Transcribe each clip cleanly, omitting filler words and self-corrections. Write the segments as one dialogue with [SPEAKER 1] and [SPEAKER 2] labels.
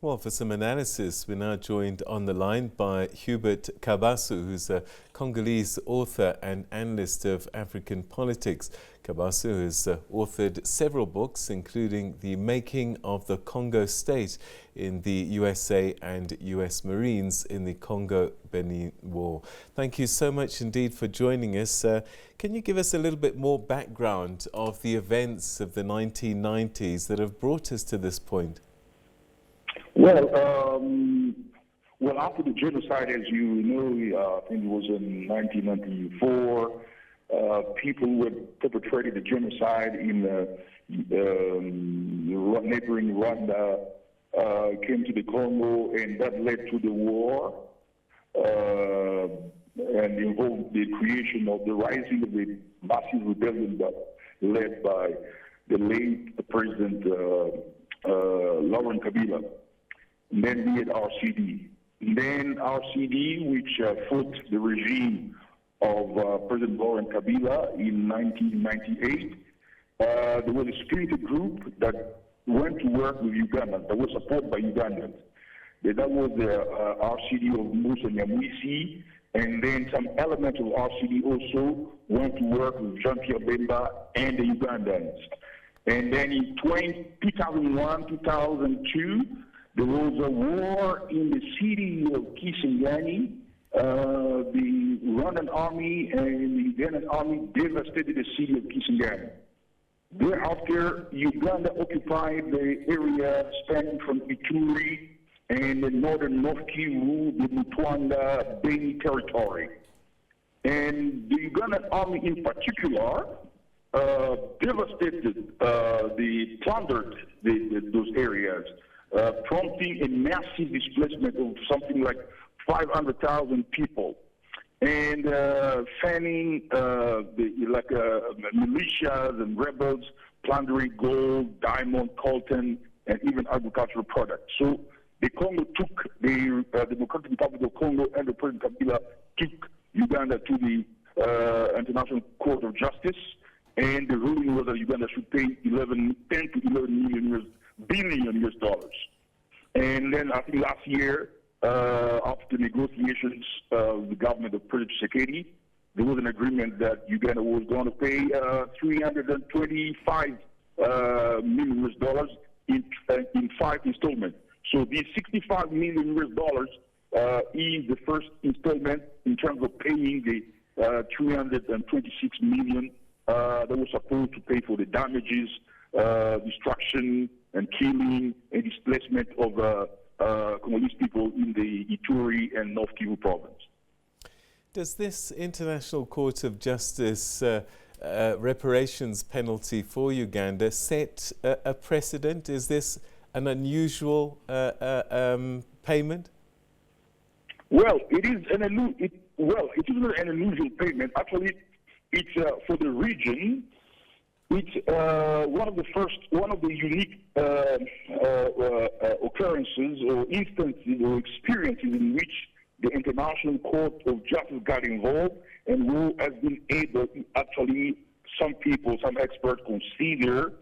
[SPEAKER 1] Well, for some analysis, we're now joined on the line by Hubert Kabasu, who's a Congolese author and analyst of African politics. Kabasu has authored several books, including The Making of the Congo State in the USA and US Marines in the Congo-Benin War. Thank you so much indeed for joining us. Can you give us a little bit more background of the events of the 1990s that have brought us to this point?
[SPEAKER 2] Well, after the genocide, as you know, I think it was in 1994, people who had perpetrated the genocide in neighboring Rwanda came to the Congo, and that led to the war and involved the creation of the rising of the massive rebellion that led by the late President Laurent Kabila. And then we had RCD. And then RCD, which fought the regime of President Laurent Kabila in 1998, there was a spirited group that went to work with Uganda, that was supported by Ugandans. That was the RCD of Musa Nyamwisi, and then some elements of RCD also went to work with Jean-Pierre Bemba and the Ugandans. And then in 2001, 2002, there was a war in the city of Kisangani. The Rwandan army and the Ugandan army devastated the city of Kisangani. Thereafter, Uganda occupied the area spanning from Ituri and the northern North Kivu, the Mutwanga, Beni territory. And the Ugandan army in particular devastated, plundered those areas, prompting a massive displacement of something like 500,000 people, and fanning militias and rebels, plundering gold, diamond, coltan, and even agricultural products. So the Congo took the Democratic Republic of Congo, and the President Kabila took Uganda to the International Court of Justice, and the ruling was that Uganda should pay 10 to 11 billion US dollars. And then I think last year, after negotiations with the government of President Tshisekedi, there was an agreement that Uganda was going to pay 325 million US dollars in 5 installments. So these 65 million US dollars is the first installment in terms of paying the 326 million that was supposed to pay for the damages, destruction, and killing and displacement of Congolese people in the Ituri and North Kivu province.
[SPEAKER 1] Does this International Court of Justice reparations penalty for Uganda set a precedent? Is this an unusual payment?
[SPEAKER 2] Well, it is it is not an unusual payment. Actually, it's for the region. It's one of the unique occurrences or instances or experiences in which the International Court of Justice got involved, and who has been able, actually, some people, some experts consider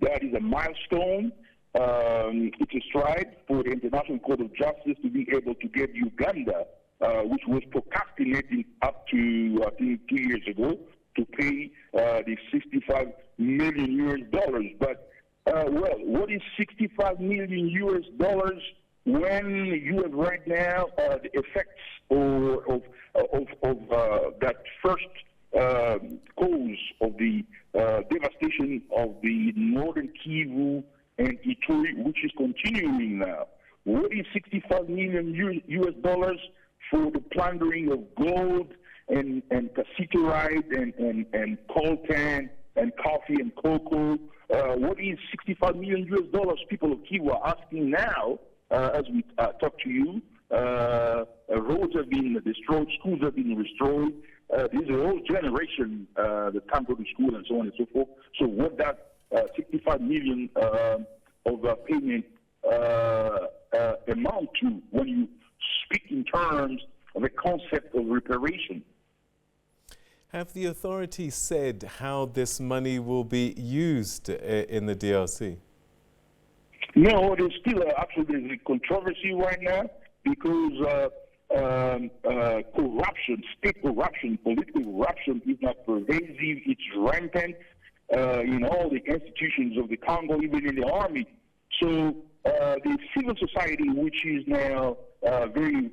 [SPEAKER 2] that is a milestone. It's a stride for the International Court of Justice to be able to get Uganda, which was procrastinating up to, I think, 2 years ago, to pay the 65 million US dollars. But, what is 65 million US dollars when you have right now the effects of that first cause of the devastation of the northern Kivu and Ituri, which is continuing now? What is 65 million US dollars for the plundering of gold and cassiterite and coltan and coffee and cocoa? What is 65 million US dollars? People of Kivu are asking now, as we talk to you. Roads have been destroyed, schools have been destroyed. There's a whole generation that can't go to school and so on and so forth. So what that 65 million of payment amount to when you speak in terms of a concept of reparation?
[SPEAKER 1] Have the authorities said how this money will be used in the DRC?
[SPEAKER 2] No, there's still actually a controversy right now because corruption, state corruption, political corruption is not pervasive. It's rampant in all the institutions of the Congo, even in the army. So the civil society, which is now very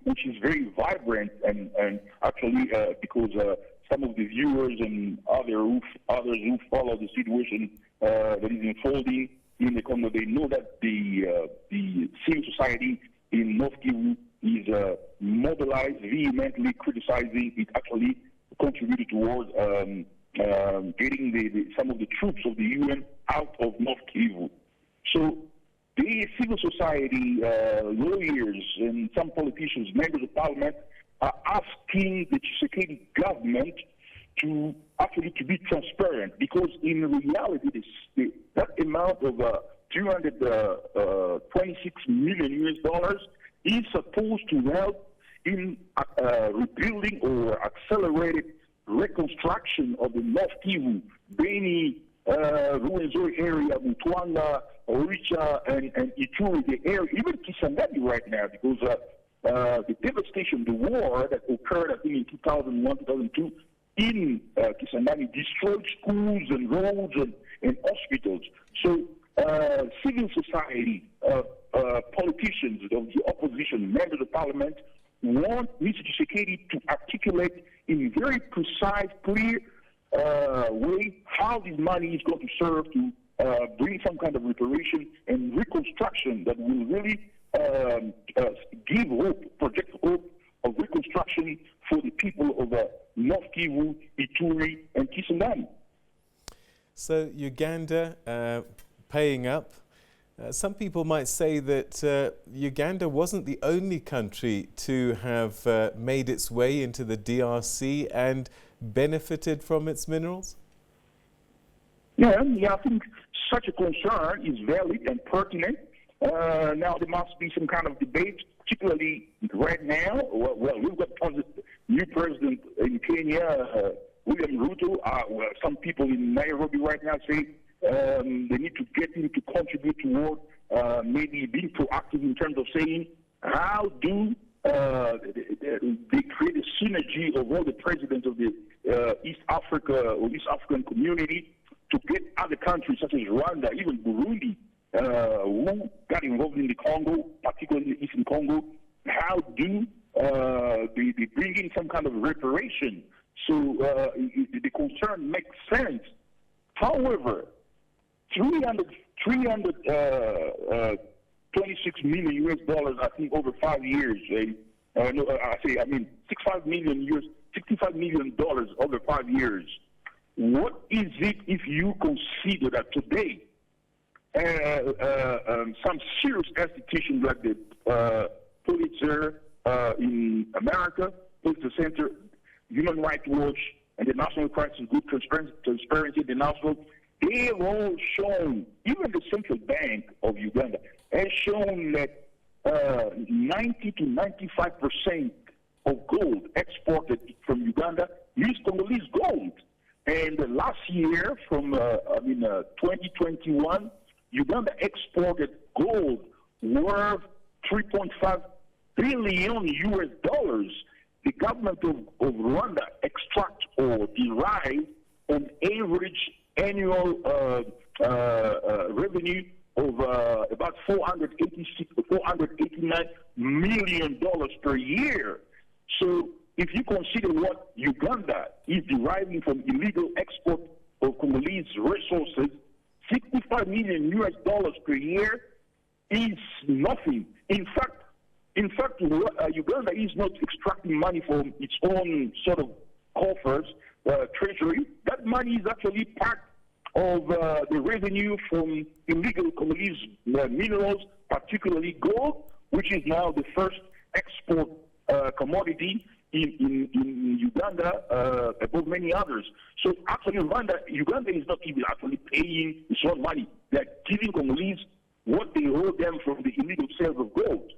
[SPEAKER 2] vibrant, and actually because some of the viewers and others who follow the situation that is unfolding in the Congo, they know that the civil society in North Kivu is mobilized, vehemently criticizing. It actually contributed towards getting some of the troops of the UN out of North Kivu. So the civil society, lawyers, and some politicians, members of parliament, are asking the Tshisekedi government to be transparent, because in reality, that amount of $226 million is supposed to help in rebuilding or accelerated reconstruction of the North Kivu, Beni, Ruwenzori area, Mutwanga, Oricha, and Ituri, the area, even Kisangani right now, because the devastation, the war that occurred, I think, in 2001, 2002, in Kisangani destroyed schools and roads and hospitals. So civil society, politicians of the opposition, members of parliament, want Mr. Tshisekedi to articulate in very precise, clear way how this money is going to serve to bring some kind of reparation and reconstruction that will really give hope, project hope of reconstruction for the people of North Kivu, Ituri, and Kisangani.
[SPEAKER 1] So Uganda paying up. Some people might say that Uganda wasn't the only country to have made its way into the DRC and benefited from its minerals?
[SPEAKER 2] Yeah, I think such a concern is valid and pertinent. Now, there must be some kind of debate, particularly right now. Well, we've got new president in Kenya, William Ruto. Some people in Nairobi right now say they need to get him to contribute toward maybe being proactive in terms of saying, how do they create a synergy of all the presidents of the East Africa or East African community to get other countries such as Rwanda, even Burundi, who got involved in the Congo, particularly the Eastern Congo, how do they bring in some kind of reparation? So the concern makes sense. However, $326 million I think, over 5 years. $65 million over 5 years. What is it if you consider that today some serious institutions like the Pulitzer in America, Pulitzer Center, Human Rights Watch, and the National Crisis Group, Transparency International, they have all shown, even the Central Bank of Uganda has shown that 90 to 95% of gold exported from Uganda is Congolese gold. And last year, from 2021, Uganda exported gold worth $3.5 billion US. The government of Rwanda extract or derive an average annual revenue of about $489 million per year. So if you consider what Uganda is deriving from illegal export of Congolese resources, $65 million US per year is nothing. In fact, Uganda is not extracting money from its own sort of coffers, treasury. That money is actually part of the revenue from illegal Congolese minerals, particularly gold, which is now the first export commodity in Uganda above many others. So actually, Uganda is not even actually paying its own money. They're giving Congolese what they owe them from the illegal sales of gold.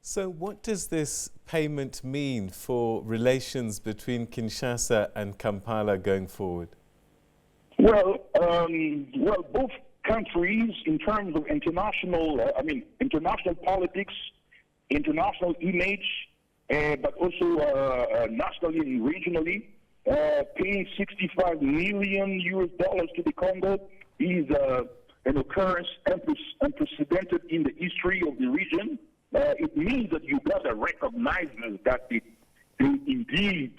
[SPEAKER 1] So what does this payment mean for relations between Kinshasa and Kampala going forward?
[SPEAKER 2] Well, both countries in terms of international politics, international image, but also nationally and regionally. Paying $65 million to the Congo is an occurrence unprecedented in the history of the region. It means that Uganda recognizes that they indeed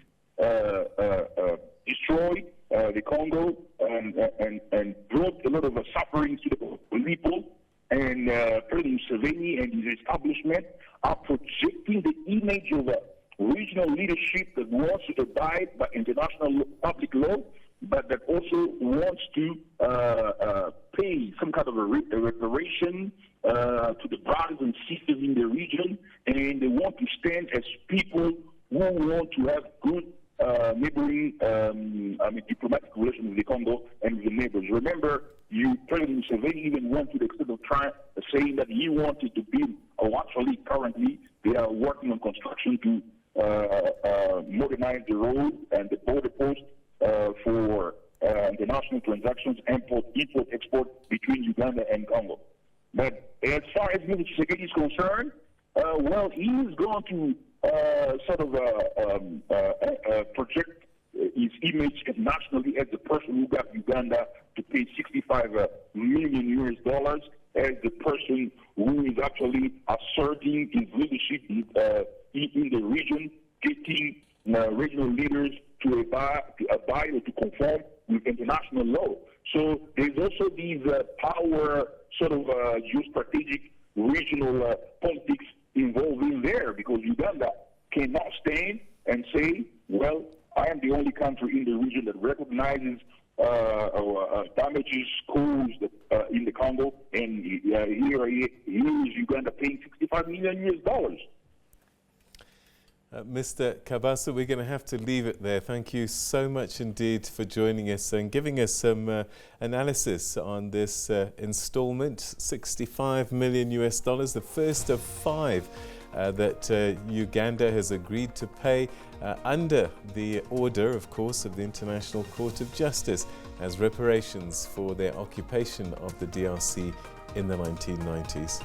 [SPEAKER 2] destroyed the Congo and brought a lot of suffering to the people. And President Museveni and his establishment are projecting the image of a regional leadership that wants to abide by international public law, but that also wants to pay some kind of a reparation to the brothers and sisters in the region, and they want to stand as people who want to have good neighboring, diplomatic relations with the Congo and with the neighbors. Remember, President Museveni even went to the extent of saying that he wanted to build, or actually currently they are working on construction to modernize the road and the border post for international transactions, import, export between Uganda and Congo. But as far as Mr. Tshisekedi is concerned, he is going to project his image nationally as the person who got Uganda to pay $65 million as the person who is actually asserting his leadership in the region, getting regional leaders to abide or to conform with international law. So there's also these power geostrategic regional politics involving there, because Uganda cannot stand and say, well, I am the only country in the region that recognizes damages caused in the Congo, and here is Uganda paying $65 million.
[SPEAKER 1] Mr. Kabasu, we're going to have to leave it there. Thank you so much indeed for joining us and giving us some analysis on this installment, $65 million, the first of 5 that Uganda has agreed to pay under the order, of course, of the International Court of Justice as reparations for their occupation of the DRC in the 1990s.